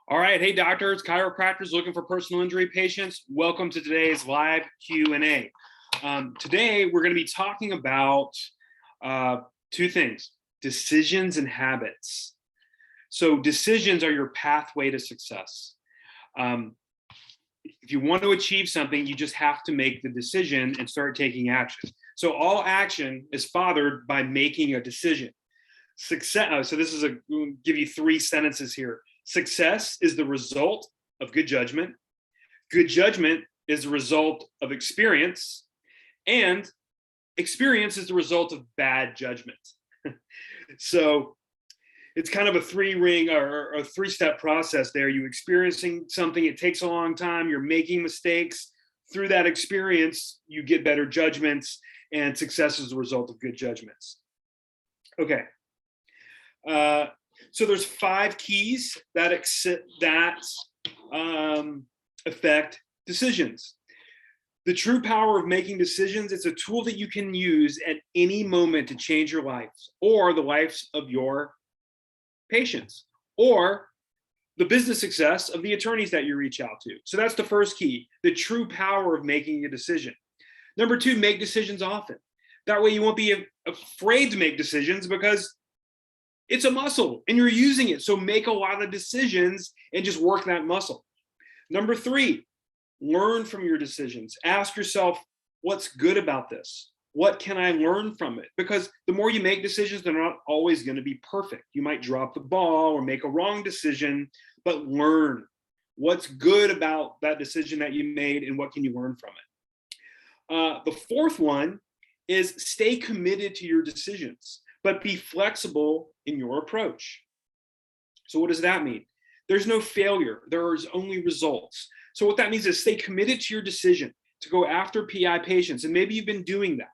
All right, hey doctors, chiropractors looking for personal injury patients. Welcome to today's live Q&A. Today we're going to be talking about two things: decisions and habits. So decisions are your pathway to success. If you want to achieve something, you just have to make the decision and start taking action. So all action is fathered by making a decision. Success. So this is we'll give you 3 sentences here. Success is the result of good judgment. Good judgment is the result of experience, and experience is the result of bad judgment. So it's kind of a 3-ring or a 3-step process there. You experiencing something, it takes a long time, you're making mistakes. Through that experience, you get better judgments, and success is the result of good judgments. Okay. So there's 5 keys that affect decisions. The true power of making decisions, it's a tool that you can use at any moment to change your life or the lives of your patients or the business success of the attorneys that you reach out to. So that's the first key, the true power of making a decision. Number 2, make decisions often. That way you won't be afraid to make decisions because it's a muscle and you're using it. So make a lot of decisions and just work that muscle. Number 3, learn from your decisions. Ask yourself, what's good about this? What can I learn from it? Because the more you make decisions, they're not always going to be perfect. You might drop the ball or make a wrong decision, but learn what's good about that decision that you made and what can you learn from it. The 4th one is stay committed to your decisions, but be flexible in your approach. So what does that mean? There's no failure. There's only results. So what that means is stay committed to your decision to go after PI patients. And maybe you've been doing that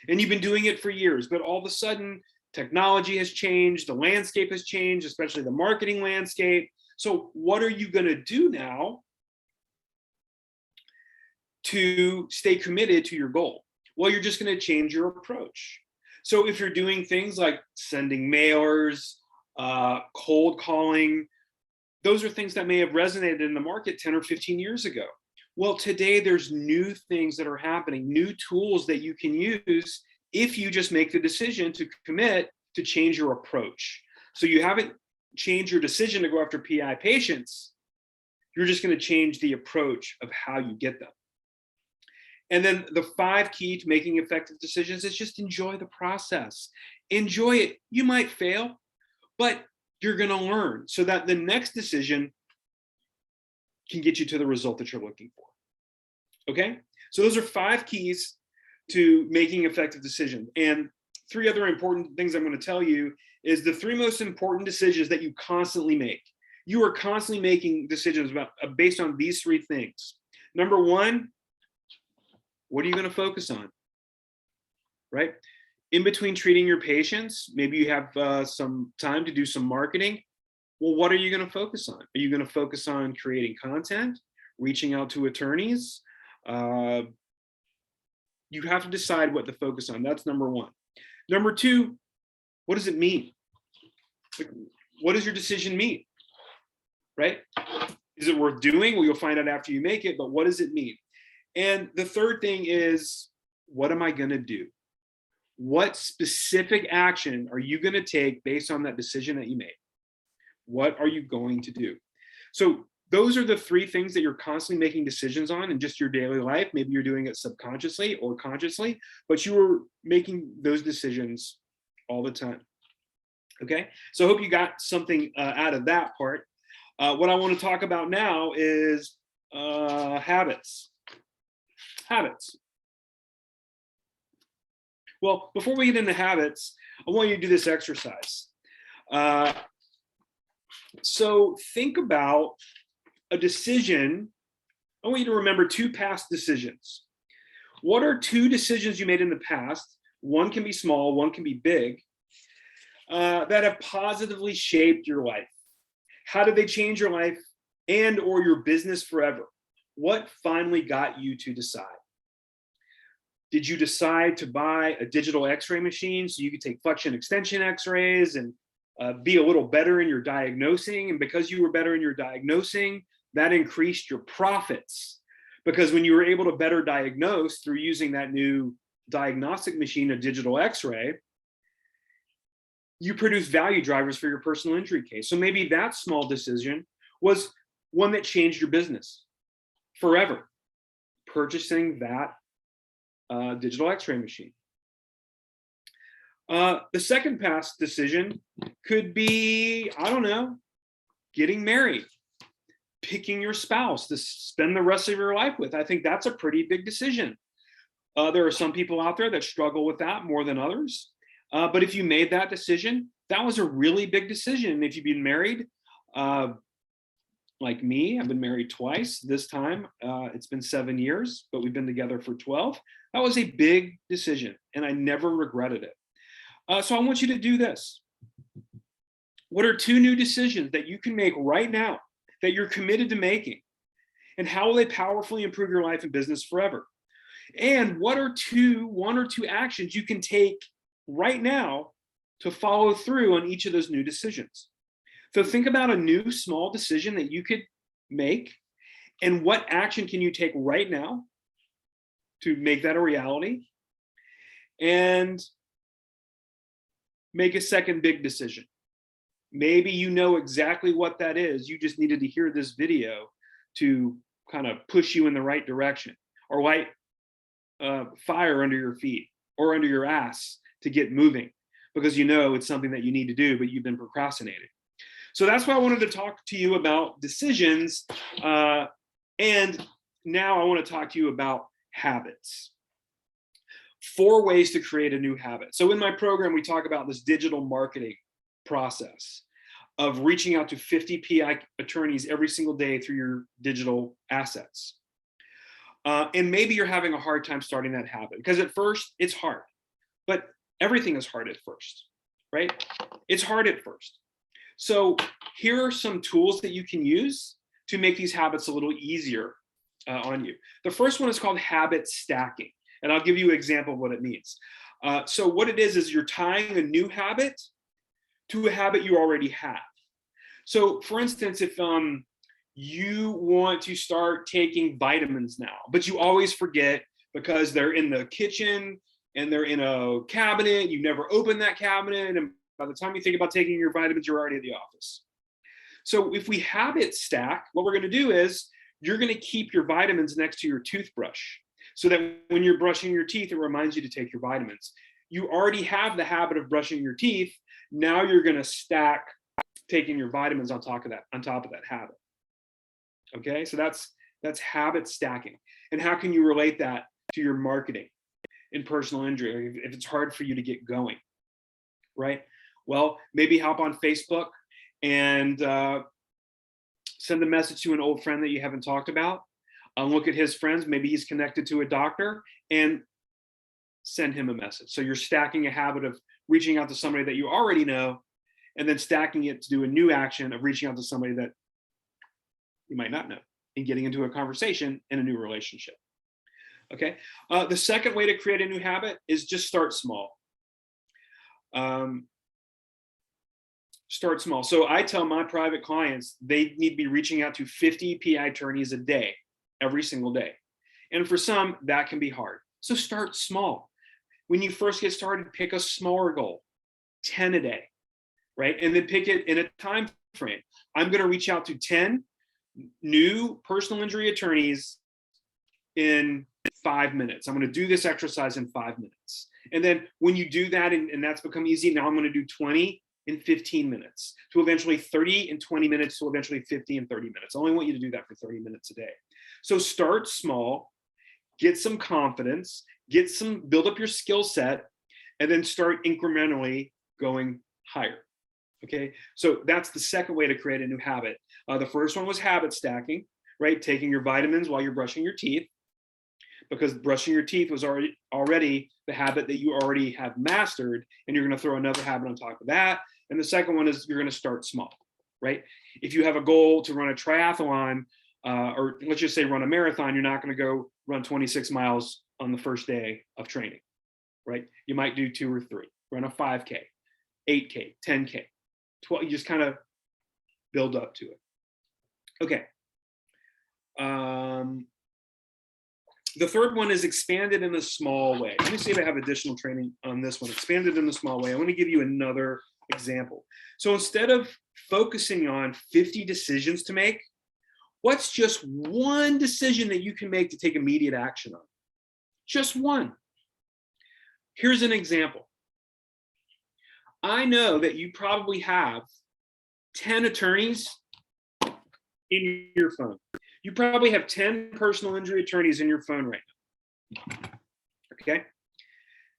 and you've been doing it for years, but all of a sudden technology has changed, the landscape has changed, especially the marketing landscape. So what are you going to do now to stay committed to your goal? Well, you're just going to change your approach. So if you're doing things like sending mailers, cold calling, those are things that may have resonated in the market 10 or 15 years ago. Well, today there's new things that are happening, new tools that you can use if you just make the decision to commit to change your approach. So you haven't changed your decision to go after PI patients. You're just going to change the approach of how you get them. And then the 5 key to making effective decisions is just enjoy the process. Enjoy it. You might fail, but you're going to learn so that the next decision can get you to the result that you're looking for. Okay? So those are 5 keys to making effective decisions. And 3 other important things I'm going to tell you is the 3 most important decisions that you constantly make. You are constantly making decisions based on these 3 things. Number 1, what are you going to focus on, right? In between treating your patients, maybe you have some time to do some marketing. Well, what are you going to focus on? Are you going to focus on creating content, reaching out to attorneys? You have to decide what to focus on. That's number 1. Number 2, what does it mean? Like, what does your decision mean, right? Is it worth doing? Well, you'll find out after you make it, but what does it mean? And the 3rd thing is, what am I going to do? What specific action are you going to take based on that decision that you made? What are you going to do? So those are the 3 things that you're constantly making decisions on in just your daily life. Maybe you're doing it subconsciously or consciously, but you are making those decisions all the time. Okay, so I hope you got something out of that part. What I want to talk about now is habits. Habits. Well, before we get into habits, I want you to do this exercise. So think about a decision. I want you to remember 2 past decisions. What are 2 decisions you made in the past? One can be small, one can be big, that have positively shaped your life. How did they change your life and or your business forever? What finally got you to decide? Did you decide to buy a digital x-ray machine so you could take flexion extension x-rays and be a little better in your diagnosing. And because you were better in your diagnosing, that increased your profits. Because when you were able to better diagnose through using that new diagnostic machine, a digital x-ray, you produce value drivers for your personal injury case. So maybe that small decision was one that changed your business forever, purchasing that digital x-ray machine. The second past decision could be, I don't know, getting married, picking your spouse to spend the rest of your life with. I think that's a pretty big decision. There are some people out there that struggle with that more than others. But if you made that decision, that was a really big decision. If you've been married, like me, I've been married twice. This time, it's been 7 years, but we've been together for 12. That was a big decision, and I never regretted it. So I want you to do this. What are 2 new decisions that you can make right now that you're committed to making? And how will they powerfully improve your life and business forever? And what are 1 or 2 actions you can take right now to follow through on each of those new decisions? So think about a new small decision that you could make, and what action can you take right now to make that a reality? And make a second big decision. Maybe you know exactly what that is. You just needed to hear this video to kind of push you in the right direction, or light fire under your feet or under your ass to get moving, because you know it's something that you need to do, but you've been procrastinating. So that's why I wanted to talk to you about decisions. And now I want to talk to you about habits. 4 ways to create a new habit. So in my program, we talk about this digital marketing process of reaching out to 50 PI attorneys every single day through your digital assets. And maybe you're having a hard time starting that habit, because at first it's hard, but everything is hard at first, right? It's hard at first. So here are some tools that you can use to make these habits a little easier on you. The first one is called habit stacking. And I'll give you an example of what it means. So what it is you're tying a new habit to a habit you already have. So for instance, if you want to start taking vitamins now, but you always forget because they're in the kitchen and they're in a cabinet, you never open that cabinet, and by the time you think about taking your vitamins, you're already at the office. So if we habit stack, what we're going to do is you're going to keep your vitamins next to your toothbrush, so that when you're brushing your teeth, it reminds you to take your vitamins. You already have the habit of brushing your teeth. Now you're going to stack taking your vitamins on top of that habit. Okay, so that's habit stacking. And how can you relate that to your marketing in personal injury if it's hard for you to get going, right? Well, maybe hop on Facebook and send a message to an old friend that you haven't talked about. Look at his friends. Maybe he's connected to a doctor, and send him a message. So you're stacking a habit of reaching out to somebody that you already know, and then stacking it to do a new action of reaching out to somebody that you might not know, and getting into a conversation in a new relationship. Okay. The second way to create a new habit is just start small. Start small. So I tell my private clients they need to be reaching out to 50 PI attorneys a day, every single day. And for some, that can be hard. So start small. When you first get started, pick a smaller goal, 10 a day, right? And then pick it in a time frame. I'm going to reach out to 10 new personal injury attorneys in 5 minutes. I'm going to do this exercise in 5 minutes. And then when you do that, and that's become easy, now I'm going to do 20 in 15 minutes, to eventually 30 in 20 minutes, to eventually 50 in 30 minutes. I only want you to do that for 30 minutes a day. So start small, get some confidence, build up your skill set, and then start incrementally going higher. Okay, so that's the second way to create a new habit. The first one was habit stacking, right? Taking your vitamins while you're brushing your teeth, because brushing your teeth was already the habit that you already have mastered, and you're going to throw another habit on top of that. And the second one is you're going to start small, right? If you have a goal to run a triathlon, or let's just say run a marathon, you're not going to go run 26 miles on the first day of training, right? You might do 2 or 3, run a 5K, 8K, 10K. 12, you just kind of build up to it. Okay. The third one is expanded in a small way. Let me see if I have additional training on this one. Expanded in a small way. I want to give you another example. So instead of focusing on 50 decisions to make, what's just one decision that you can make to take immediate action on? Just one. Here's an example. I know that you probably have 10 attorneys in your phone. You probably have 10 personal injury attorneys in your phone right now. Okay?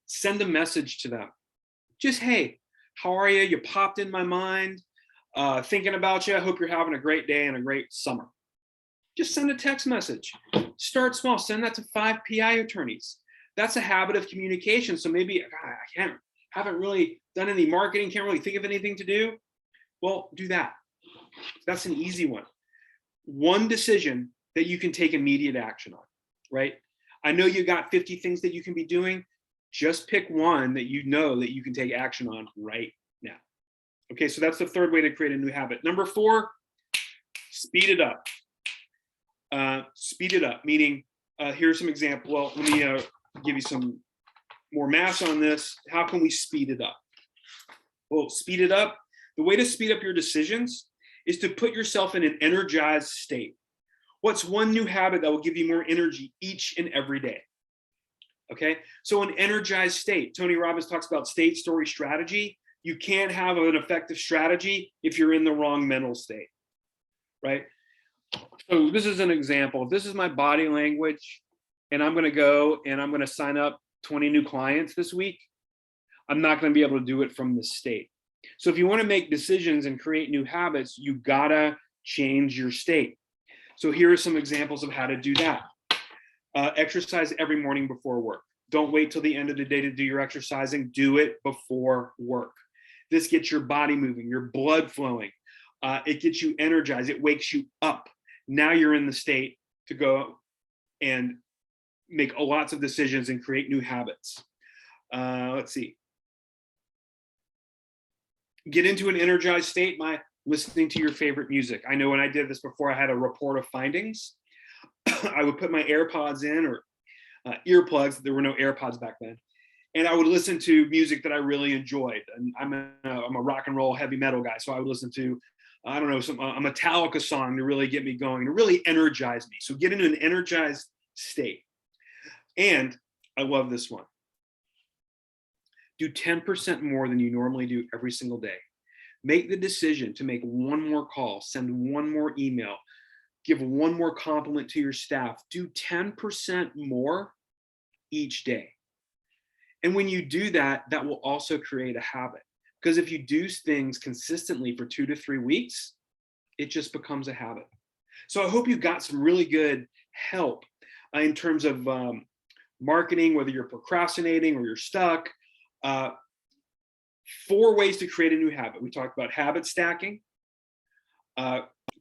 Send a message to them. Just, hey, how are you? You popped in my mind. Thinking about you. I hope you're having a great day and a great summer. Just send a text message. Start small. Send that to 5 PI attorneys. That's a habit of communication. So maybe I haven't really done any marketing, can't really think of anything to do. Well, do that. That's an easy one. One decision that you can take immediate action on, right? I know you got 50 things that you can be doing. Just pick one that you know that you can take action on right now. Okay, so that's the third way to create a new habit. Number 4, speed it up. Speed it up, meaning here's some example. Well, let me give you some more mass on this. How can we speed it up? Well, speed it up. The way to speed up your decisions is to put yourself in an energized state. What's one new habit that will give you more energy each and every day? Okay, so an energized state. Tony Robbins talks about state, story, strategy. You can't have an effective strategy if you're in the wrong mental state, right? So this is an example. If this is my body language and I'm going to go and I'm going to sign up 20 new clients this week, I'm not going to be able to do it from this state. So if you want to make decisions and create new habits, you gotta change your state. So here are some examples of how to do that. Exercise every morning before work. Don't wait till the end of the day to do your exercising. Do it before work. This gets your body moving, your blood flowing. It gets you energized. It wakes you up. Now you're in the state to go and make lots of decisions and create new habits. Let's see. Get into an energized state by listening to your favorite music. I know when I did this before, I had a report of findings. I would put my AirPods in or earplugs. There were no AirPods back then. And I would listen to music that I really enjoyed. And I'm a rock and roll heavy metal guy. So I would listen to, I don't know, a Metallica song to really get me going, to really energize me. So get into an energized state. And I love this one. Do 10% more than you normally do every single day. Make the decision to make one more call, send one more email, give one more compliment to your staff. Do 10% more each day. And when you do that, that will also create a habit. Because if you do things consistently for 2 to 3 weeks, it just becomes a habit. So I hope you got some really good help in terms of marketing, whether you're procrastinating or you're stuck. 4 ways to create a new habit. We talked about habit stacking,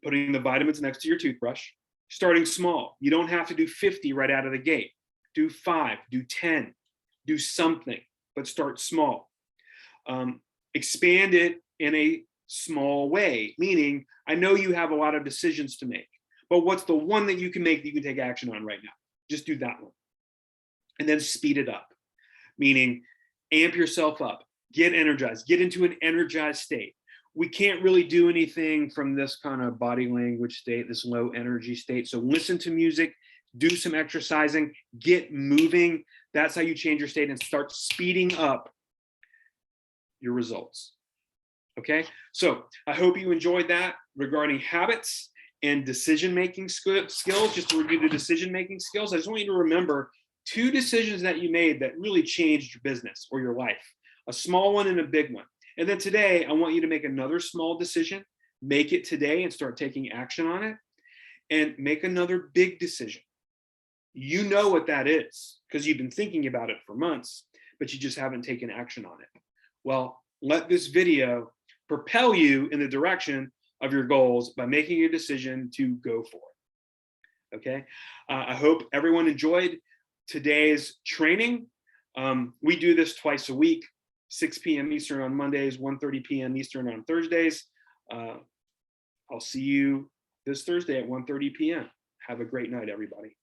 putting the vitamins next to your toothbrush, starting small. You don't have to do 50 right out of the gate. Do 5, do 10, do something, but start small. Expand it in a small way, meaning I know you have a lot of decisions to make, but what's the one that you can make that you can take action on right now? Just do that one. And then speed it up, meaning amp yourself up, get energized, get into an energized state. We can't really do anything from this kind of body language state, this low energy state. So listen to music, do some exercising, get moving. That's how you change your state and start speeding up your results. Okay, so I hope you enjoyed that regarding habits and decision-making skills. Just to review the decision-making skills, I just want you to remember 2 decisions that you made that really changed your business or your life, a small one and a big one. And then today, I want you to make another small decision, make it today and start taking action on it, and make another big decision. You know what that is because you've been thinking about it for months, but you just haven't taken action on it. Well, let this video propel you in the direction of your goals by making a decision to go for it. Okay, I hope everyone enjoyed today's training. We do this twice a week. 6 p.m. Eastern on Mondays, 1:30 p.m. Eastern on Thursdays. I'll see you this Thursday at 1:30 p.m. Have a great night, everybody.